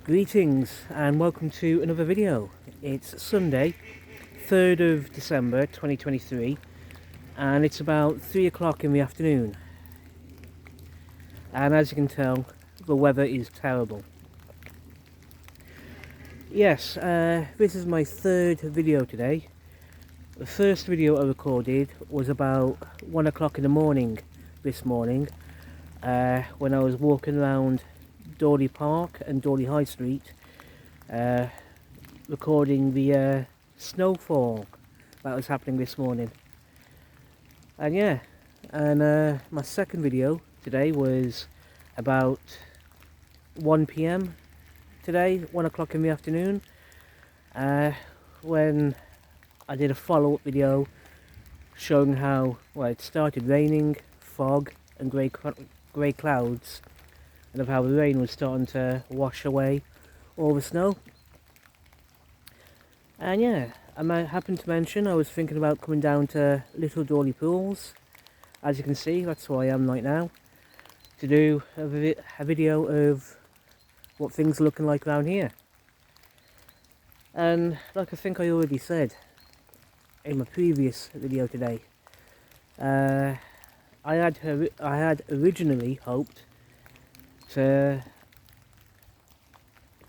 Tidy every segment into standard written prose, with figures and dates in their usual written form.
Greetings and welcome to another video. It's Sunday, 3rd of December 2023, and it's about 3 o'clock in the afternoon. And as you can tell, the weather is terrible. Yes, this is my third video today. The first video I recorded was about 1 o'clock in the morning this morning, when I was walking around Dawley Park and Dawley High Street, recording the snowfall that was happening this morning. And yeah, and my second video today was about 1 PM today, 1 o'clock in the afternoon, when I did a follow-up video showing how, well, it started raining, fog and grey clouds, and of how the rain was starting to wash away all the snow. And yeah, I happened to mention I was thinking about coming down to Little Dawley Pools. As you can see, that's where I am right now, to do a video of what things are looking like around here. And like I think I already said in my previous video today, I had originally hoped to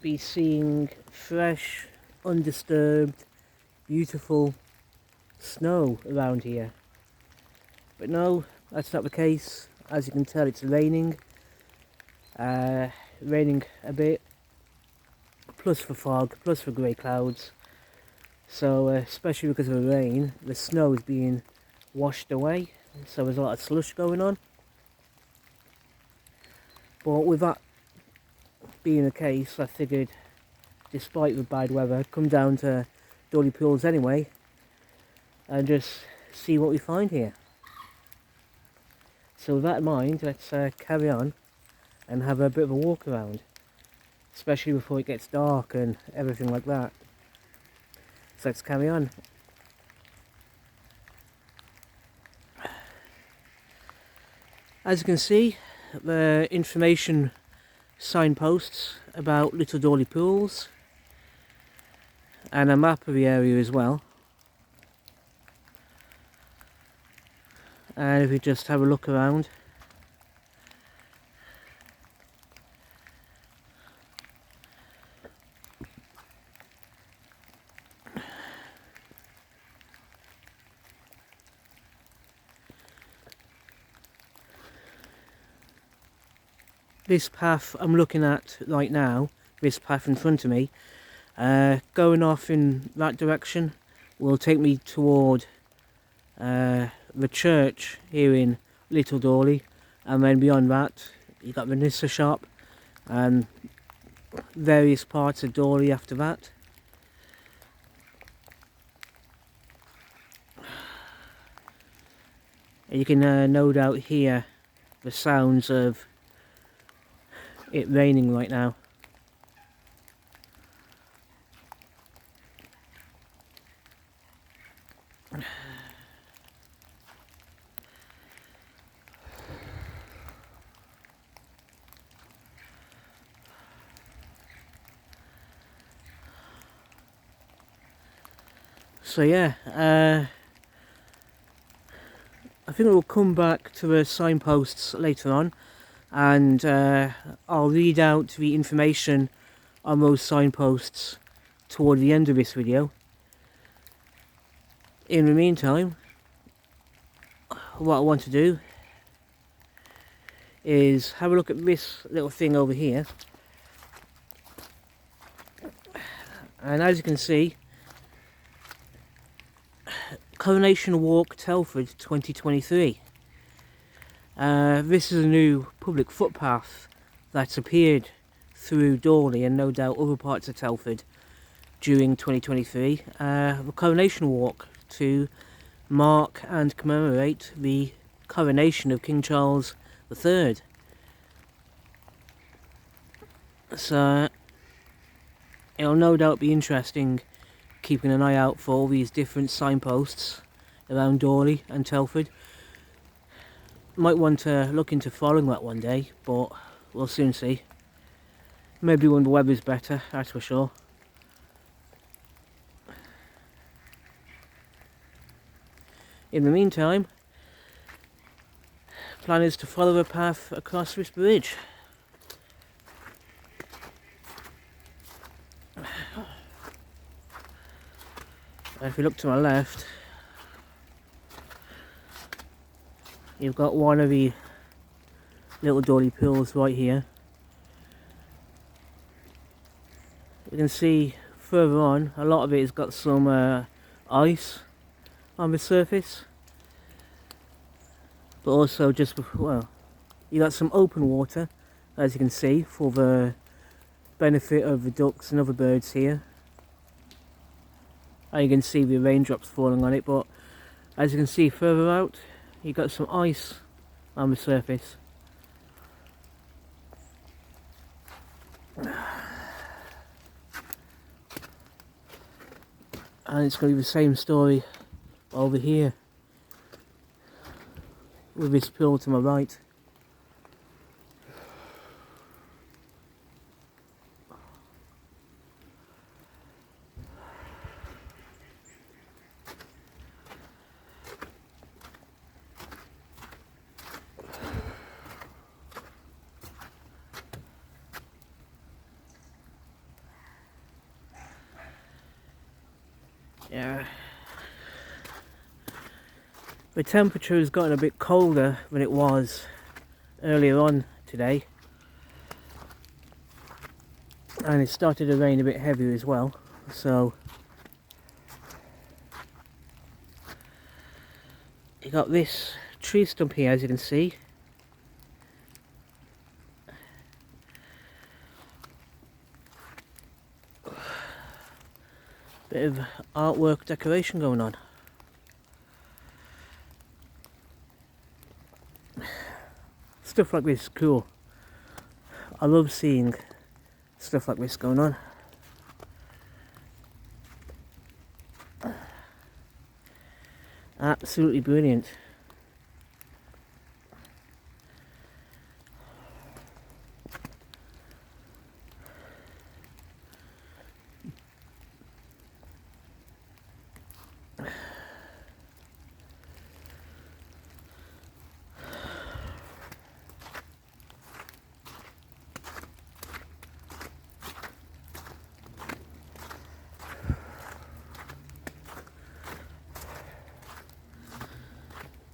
be seeing fresh, undisturbed, beautiful snow around here. But no, that's not the case. As you can tell, it's raining. Raining a bit, plus the fog, plus the grey clouds. So especially because of the rain, the snow is being washed away, so there's a lot of slush going on. But with that being the case, I figured, despite the bad weather, come down to Dawley Pools anyway and just see what we find here. So with that in mind, let's carry on and have a bit of a walk around, especially before it gets dark and everything like that. So let's carry on. As you can see, the information signposts about Little Dawley Pools and a map of the area as well. And if we just have a look around, this path I'm looking at right now, this path in front of me, going off in that direction will take me toward the church here in Little Dawley, and then beyond that you've got the Nissa shop and various parts of Dawley after that. And you can no doubt hear the sounds of it raining right now. So yeah, I think we'll come back to the signposts later on, and I'll read out the information on those signposts toward the end of this video. In the meantime, what I want to do is have a look at this little thing over here, and as you can see, Coronation Walk Telford 2023. This is a new public footpath that's appeared through Dawley and no doubt other parts of Telford during 2023. The Coronation Walk to mark and commemorate the coronation of King Charles III. So it'll no doubt be interesting keeping an eye out for all these different signposts around Dawley and Telford. Might want to look into following that one day, but we'll soon see. Maybe when the weather's better, that's for sure. In the meantime, plan is to follow a path across this bridge. If you look to my left, you've got one of the Little Dawley Pools right here. You can see further on, a lot of it has got some ice on the surface, but also just, well, you got some open water, as you can see, for the benefit of the ducks and other birds here. And you can see the raindrops falling on it, but as you can see further out, you got some ice on the surface. And it's going to be the same story over here with this pool to my right. Yeah. The temperature has gotten a bit colder than it was earlier on today. And it started to rain a bit heavier as well. So you got this tree stump here, as you can see. Bit of artwork decoration going on. Stuff like this is cool. I love seeing stuff like this going on. Absolutely brilliant.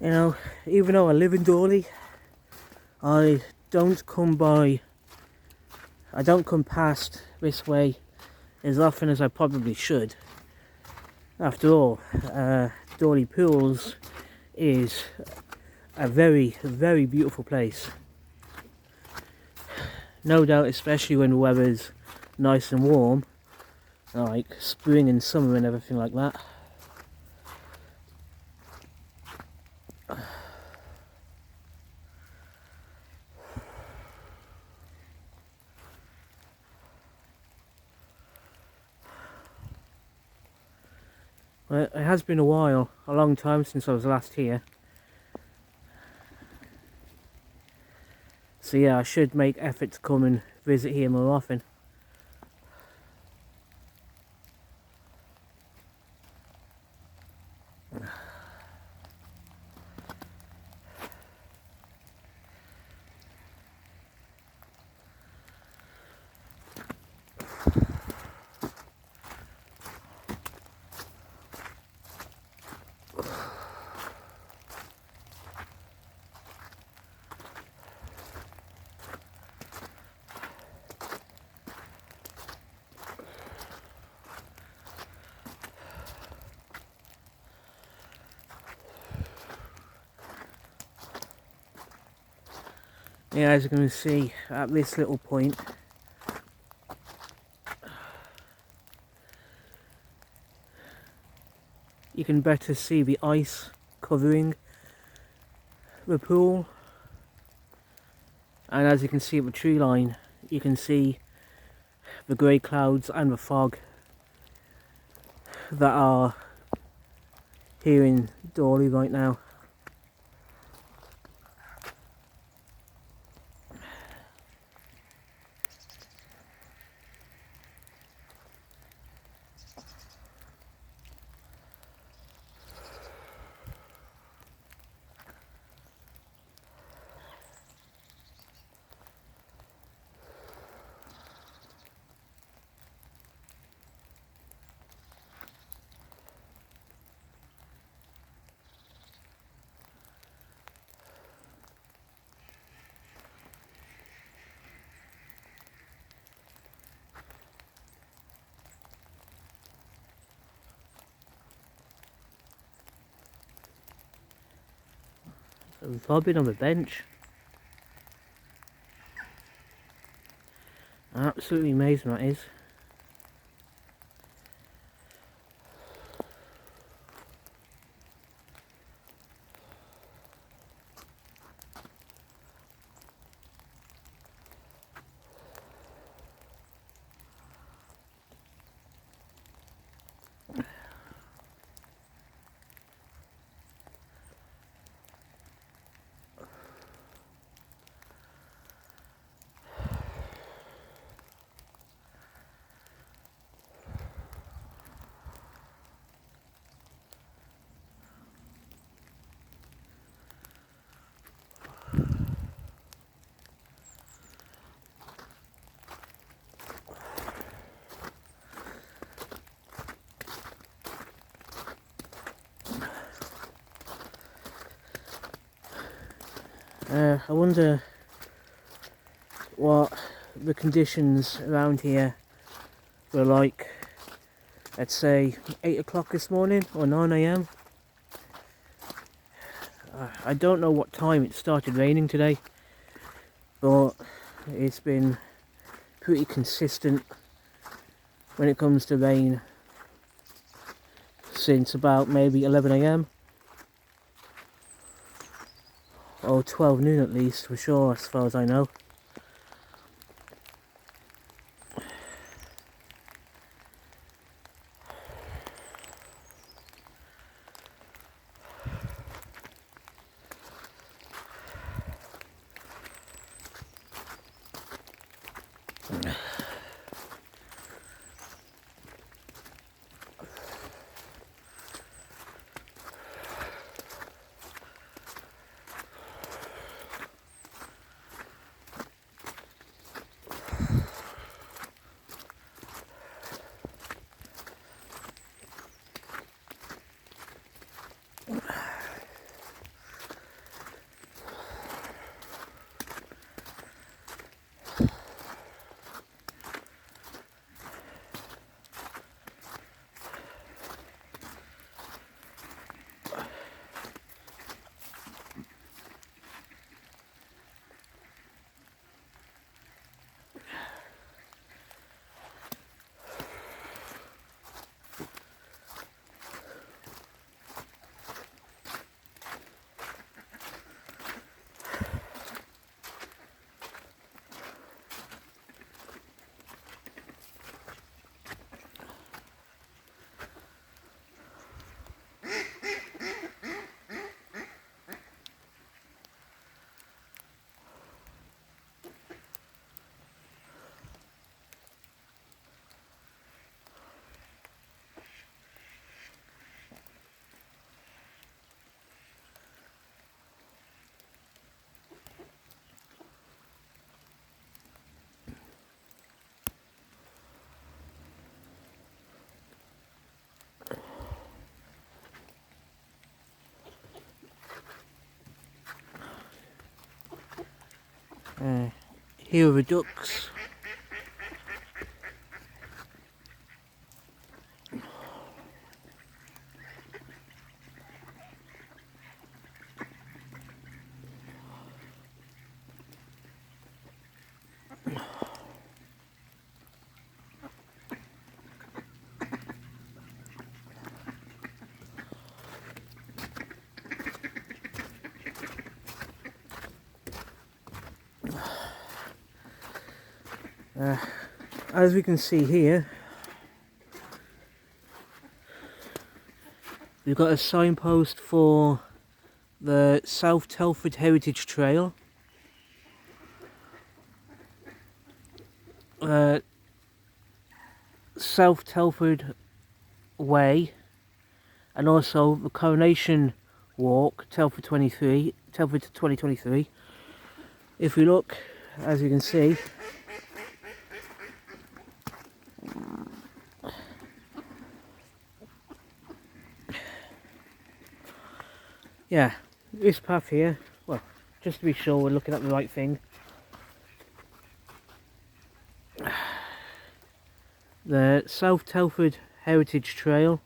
You know, even though I live in Dawley, I don't come past this way as often as I probably should. After all, Dawley Pools is a very, very beautiful place. No doubt, especially when the weather's nice and warm, like spring and summer and everything like that. Well, it has been a while, a long time since I was last here. So yeah, I should make effort to come and visit here more often. Yeah, as you can see at this little point, you can better see the ice covering the pool, and as you can see at the tree line, you can see the grey clouds and the fog that are here in Dawley right now. bobbing on the bench. Absolutely amazing that is. I wonder what the conditions around here were like, let's say 8 o'clock this morning or 9 AM. I don't know what time it started raining today, but it's been pretty consistent when it comes to rain since about maybe 11 AM. Or 12 noon at least, for sure, as far as I know. Here are the ducks. As we can see here, we've got a signpost for the South Telford Heritage Trail. South Telford Way, and also the Coronation Walk, Telford 2023. If we look, as you can see, yeah, this path here, well, just to be sure we're looking at the right thing, the South Telford Heritage Trail,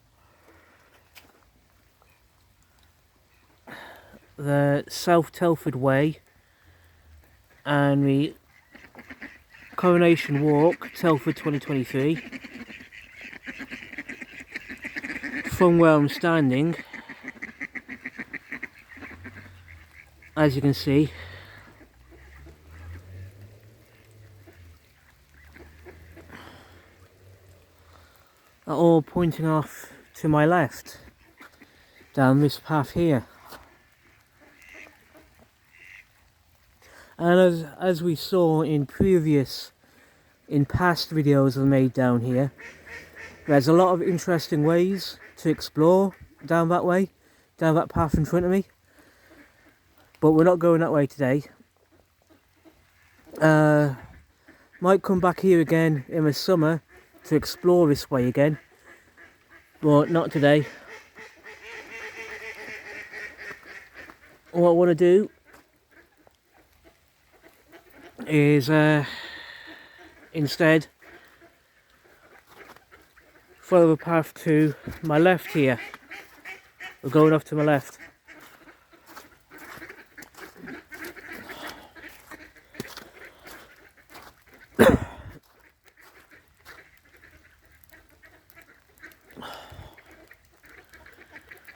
the South Telford Way and the Coronation Walk, Telford 2023. From where I'm standing, as you can see, are all pointing off to my left, down this path here. And as we saw in past videos I've made down here, there's a lot of interesting ways to explore down that way, down that path in front of me. But we're not going that way today. Might come back here again in the summer to explore this way again, but not today. What I want to do is instead follow the path to my left here. We're going off to my left.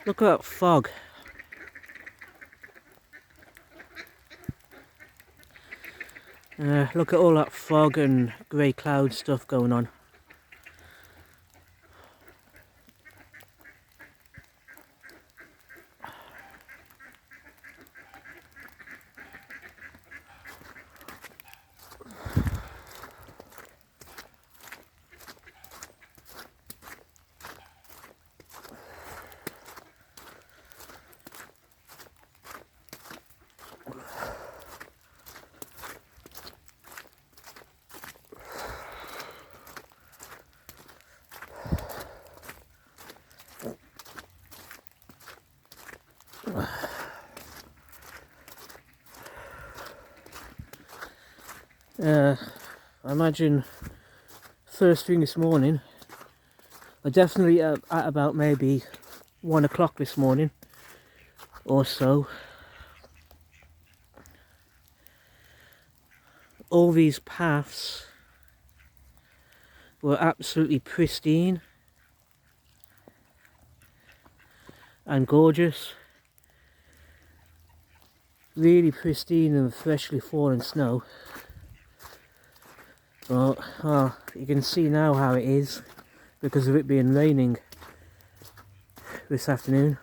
Look at that fog. Look at all that fog and grey cloud stuff going on. I imagine first thing this morning, I definitely at about maybe 1 o'clock this morning or so, all these paths were absolutely pristine and gorgeous, really pristine and freshly fallen snow. But you can see now how it is because of it being raining this afternoon.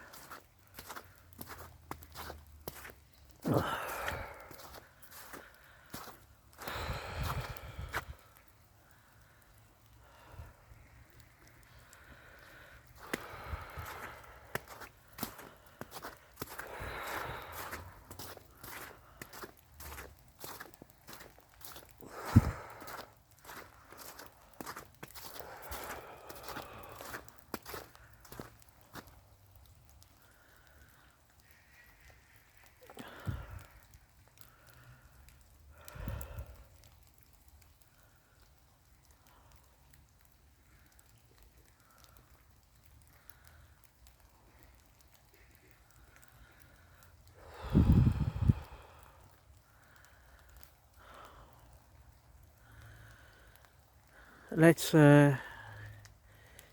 Let's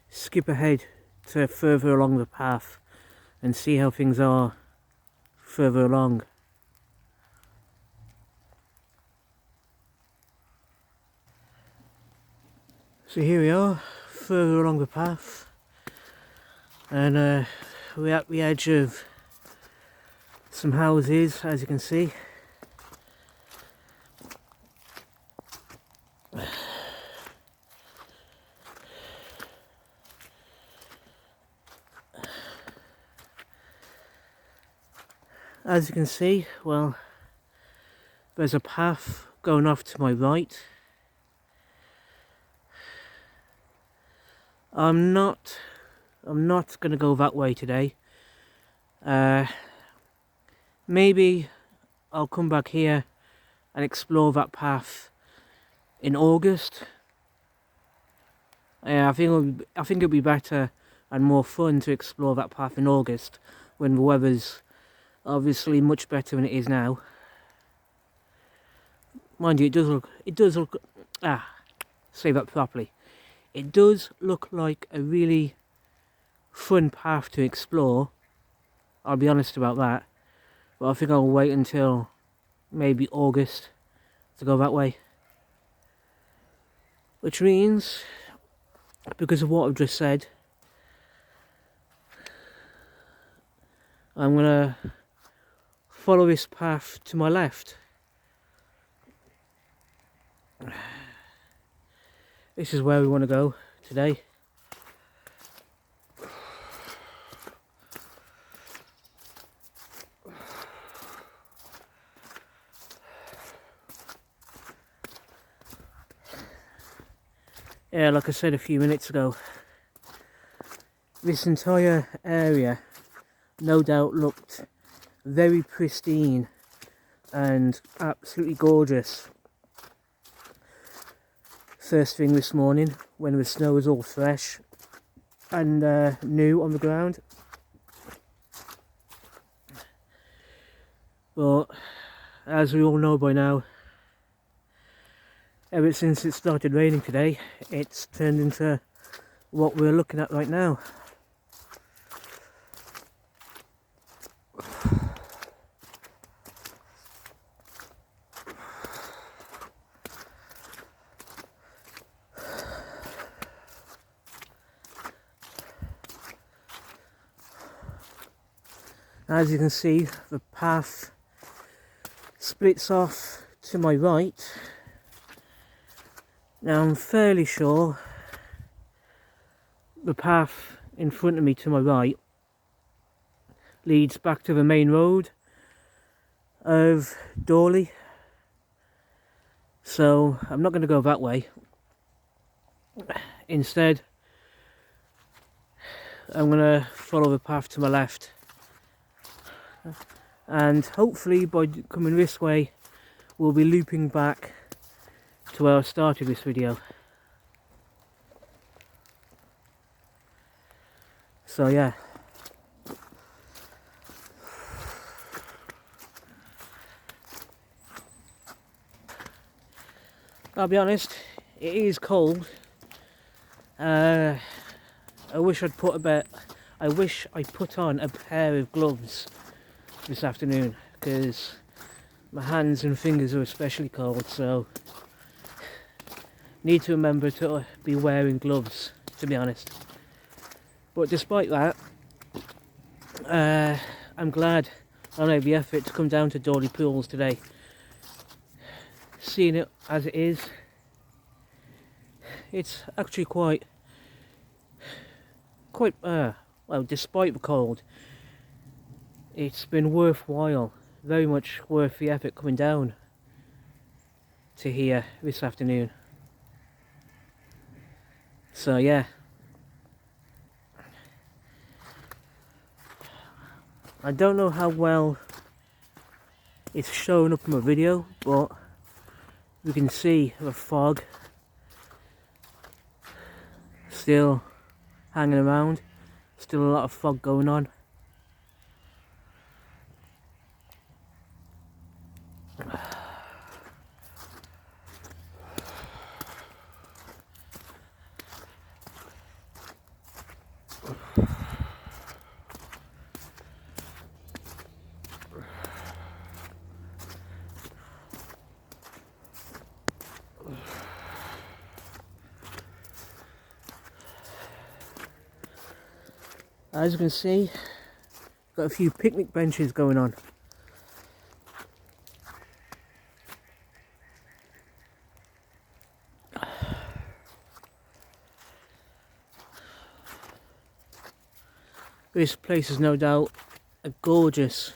skip ahead to further along the path and see how things are further along. So here we are, further along the path, and we're at the edge of some houses, as you can see. As you can see, well, there's a path going off to my right. I'm not going to go that way today. Maybe I'll come back here and explore that path in August. I think it'll be better and more fun to explore that path in August when the weather's Obviously much better than it is now. Mind you, say that properly. It does look like a really fun path to explore. I'll be honest about that. But I think I'll wait until maybe August to go that way. Which means, because of what I've just said, I'm gonna follow this path to my left. This is where we want to go today. Yeah, like I said a few minutes ago, this entire area no doubt looked very pristine and absolutely gorgeous first thing this morning when the snow was all fresh and new on the ground. But as we all know by now, ever since it started raining today, it's turned into what we're looking at right now. As you can see, the path splits off to my right. Now I'm fairly sure the path in front of me to my right leads back to the main road of Dawley. So I'm not going to go that way. Instead, I'm going to follow the path to my left. And hopefully by coming this way, we'll be looping back to where I started this video. So yeah. I'll be honest, it is cold. I wish I put on a pair of gloves this afternoon, because my hands and fingers are especially cold, so need to remember to be wearing gloves, to be honest. But despite that, I'm glad I made the effort to come down to Dawley Pools today. Seeing it as it is, it's actually quite well, despite the cold, it's been worthwhile, very much worth the effort coming down to here this afternoon. So yeah, I don't know how well it's showing up in my video, but you can see the fog still hanging around, still a lot of fog going on. As you can see, got a few picnic benches going on. This place is no doubt a gorgeous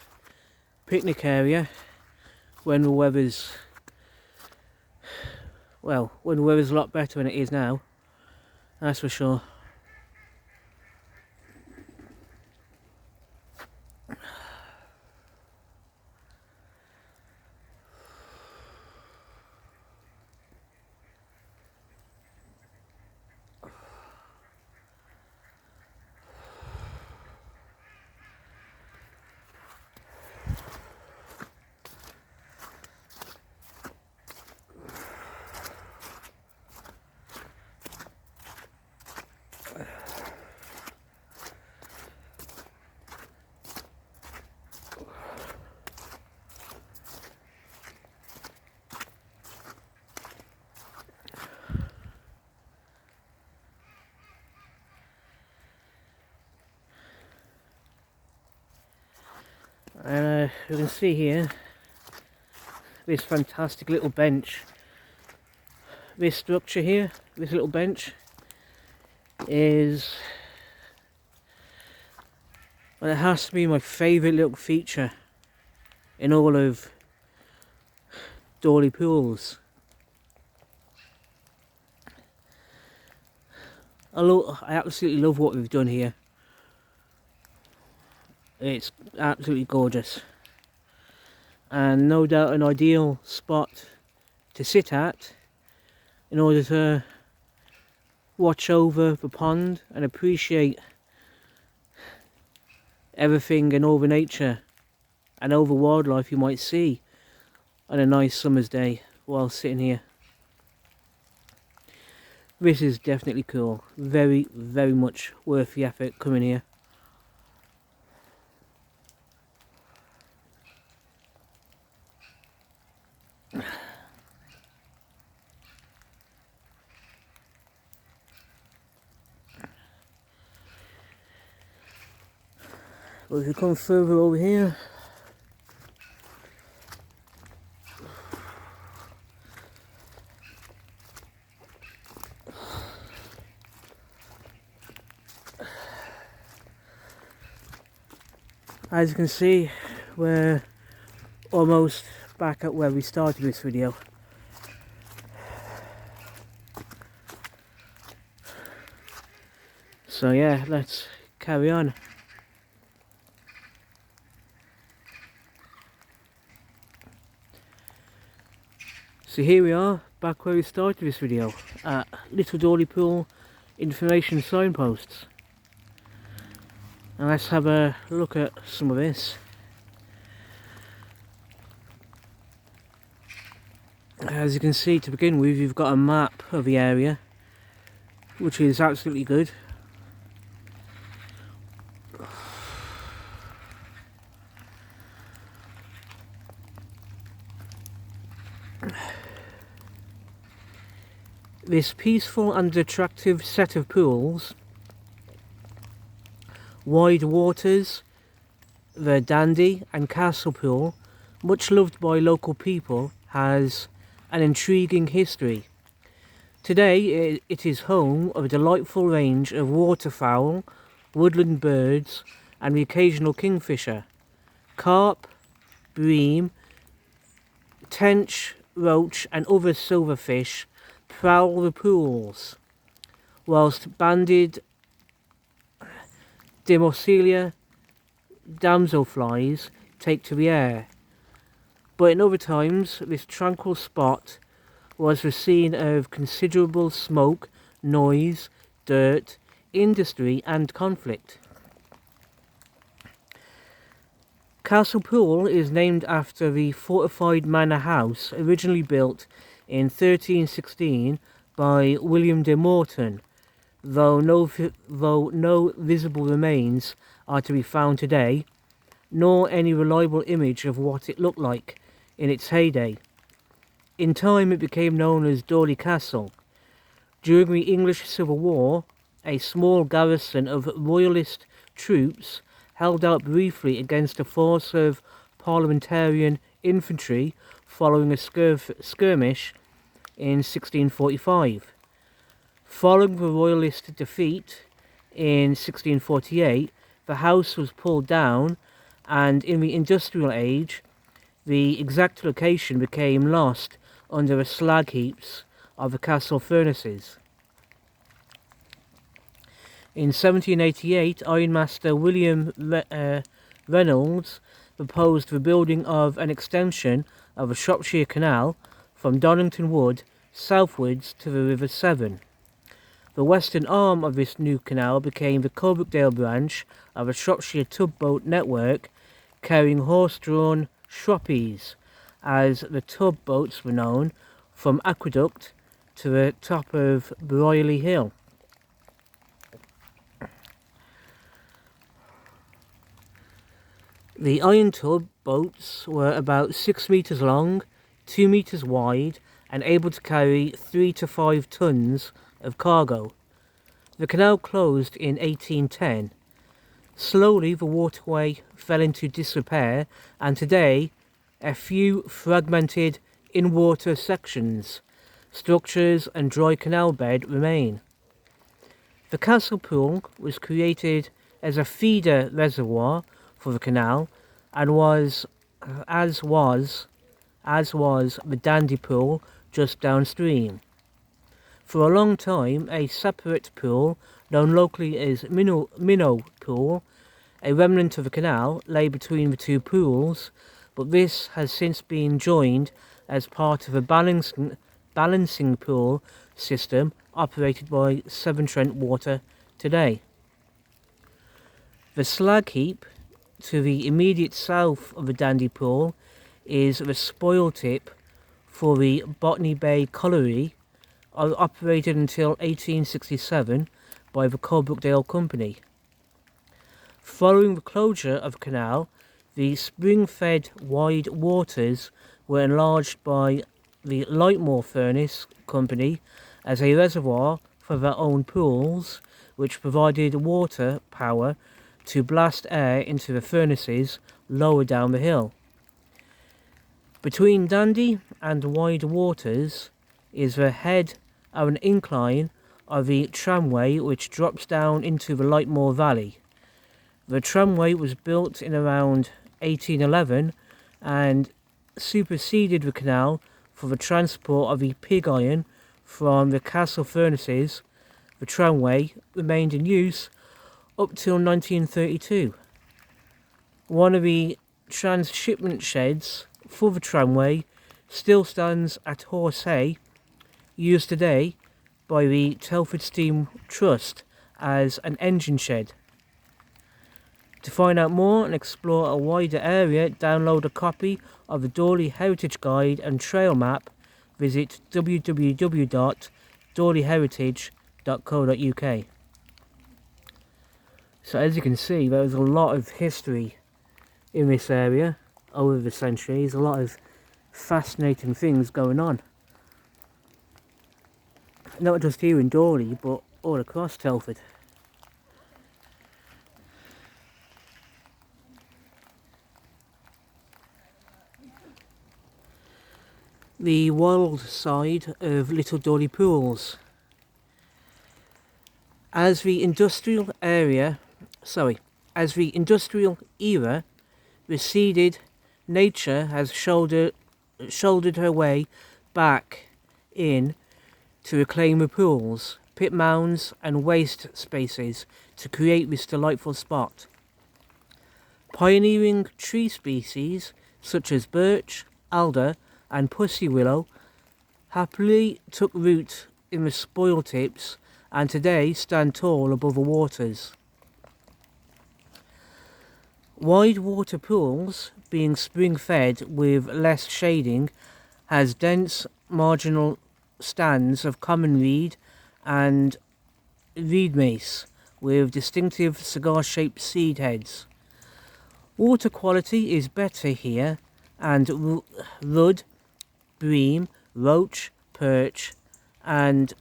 picnic area when the weather's, well, when the weather's a lot better than it is now, that's for sure. you can see here this fantastic little bench. This structure here, this little bench, is, well, it has to be my favourite little feature in all of Dawley Pools. I absolutely love what we've done here. It's absolutely gorgeous, and no doubt an ideal spot to sit at in order to watch over the pond and appreciate everything and all the nature and all the wildlife you might see on a nice summer's day while sitting here. This is definitely cool. Very, very much worth the effort coming here. But if you come further over here, as you can see, we're almost back at where we started this video. So yeah, let's carry on. So here we are, back where we started this video, at Little Dawley Pool information signposts. And let's have a look at some of this. As you can see, to begin with, you've got a map of the area, which is absolutely good. This peaceful and attractive set of pools, wide waters, the Dandy and Castle Pool, much loved by local people, has an intriguing history. Today it is home of a delightful range of waterfowl, woodland birds and the occasional kingfisher. Carp, bream, tench, roach and other silverfish prowl the pools, whilst banded Democelia damselflies take to the air. But in other times, this tranquil spot was the scene of considerable smoke, noise, dirt, industry and conflict. Castle Pool is named after the fortified manor house originally built in 1316 by William de Morton, though no visible remains are to be found today, nor any reliable image of what it looked like in its heyday. In time it became known as Dawley Castle. During the English Civil War, a small garrison of royalist troops held out briefly against a force of parliamentarian infantry following a skirmish in 1645. Following the royalist defeat in 1648, the house was pulled down, and in the industrial age, the exact location became lost under the slag heaps of the castle furnaces. In 1788, Ironmaster William Reynolds proposed the building of an extension of the Shropshire Canal from Donnington Wood southwards to the River Severn. The western arm of this new canal became the Coalbrookdale branch of the Shropshire tugboat network, carrying horse-drawn shroppies, as the tugboats were known, from Aqueduct to the top of Broyley Hill. The iron tub boats were about 6 metres long, 2 metres wide, and able to carry 3 to 5 tons of cargo. The canal closed in 1810. Slowly the waterway fell into disrepair, and today a few fragmented in-water sections, structures and dry canal bed remain. The castle pool was created as a feeder reservoir for the canal, and as was the Dandy Pool just downstream. For a long time, a separate pool, known locally as Minnow Pool, a remnant of the canal, lay between the two pools, but this has since been joined as part of a balancing pool system operated by Severn Trent Water today. The slag heap to the immediate south of the Dandy Pool is the spoil tip for the Botany Bay Colliery, operated until 1867 by the Coalbrookdale Company. Following the closure of the canal, the spring-fed wide waters were enlarged by the Lightmoor Furnace Company as a reservoir for their own pools, which provided water power to blast air into the furnaces lower down the hill. Between Dandy and Wide Waters is the head of an incline of the tramway which drops down into the Lightmoor Valley. The tramway was built in around 1811 and superseded the canal for the transport of the pig iron from the castle furnaces. The tramway remained in use up till 1932. One of the transshipment sheds for the tramway still stands at Horsehay, used today by the Telford Steam Trust as an engine shed. To find out more and explore a wider area, download a copy of the Dawley Heritage Guide and Trail Map. Visit www.dawleyheritage.co.uk. So as you can see, there is a lot of history in this area over the centuries, a lot of fascinating things going on. Not just here in Dawley, but all across Telford. The wild side of Little Dawley Pools. As the industrial era receded, nature has shouldered her way back in to reclaim the pools, pit mounds and waste spaces to create this delightful spot. Pioneering tree species such as birch, alder and pussy willow happily took root in the spoil tips and today stand tall above the waters. Wide water pools, being spring-fed with less shading, has dense marginal stands of common reed and reed mace with distinctive cigar-shaped seed heads. Water quality is better here, and rudd, bream, roach, perch and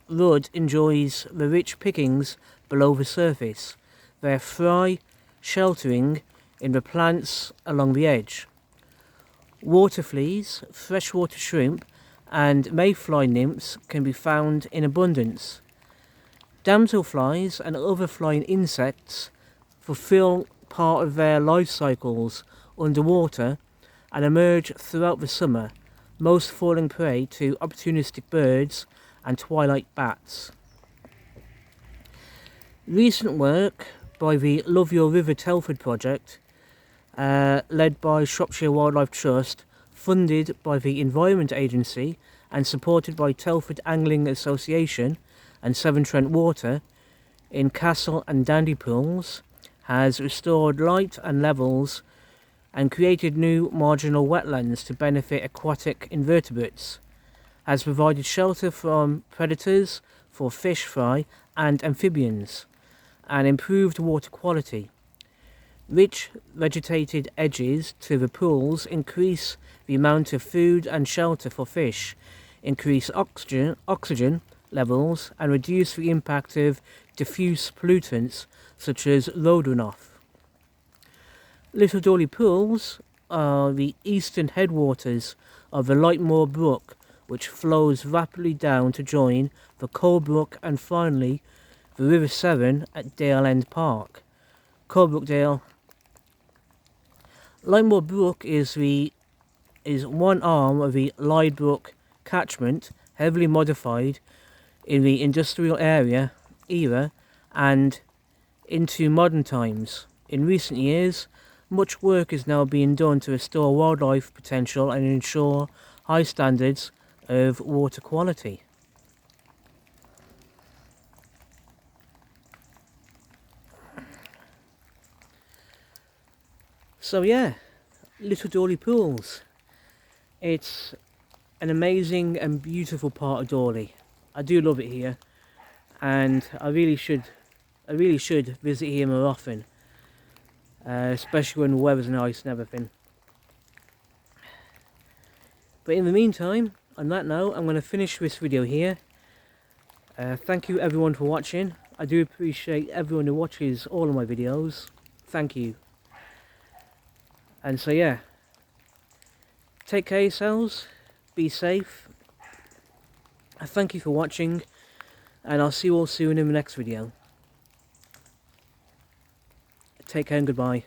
rudd enjoys the rich pickings below the surface, their fry sheltering in the plants along the edge. Water fleas, freshwater shrimp and mayfly nymphs can be found in abundance. Damselflies and other flying insects fulfill part of their life cycles underwater and emerge throughout the summer, most falling prey to opportunistic birds and twilight bats. Recent work by the Love Your River Telford project, led by Shropshire Wildlife Trust, funded by the Environment Agency and supported by Telford Angling Association and Severn Trent Water in Castle and Dandy Pools, has restored light and levels and created new marginal wetlands to benefit aquatic invertebrates, has provided shelter from predators for fish fry and amphibians, and improved water quality. Rich vegetated edges to the pools increase the amount of food and shelter for fish, increase oxygen levels and reduce the impact of diffuse pollutants such as road runoff. Little Dawley Pools are the eastern headwaters of the Lightmoor Brook, which flows rapidly down to join the Colebrook and finally the River Severn at Dale End Park. Colebrook Dale. Lightmoor Brook is one arm of the Lydbrook catchment, heavily modified in the industrial era and into modern times. In recent years, much work is now being done to restore wildlife potential and ensure high standards of water quality. So yeah, Little Dawley Pools. It's an amazing and beautiful part of Dawley. I do love it here, and I really should visit here more often, especially when the weather's nice and everything. But in the meantime, on that note, I'm going to finish this video here. Thank you everyone for watching. I do appreciate everyone who watches all of my videos. Thank you. And so yeah, take care of yourselves, be safe. Thank you for watching, and I'll see you all soon in the next video. Take care and goodbye.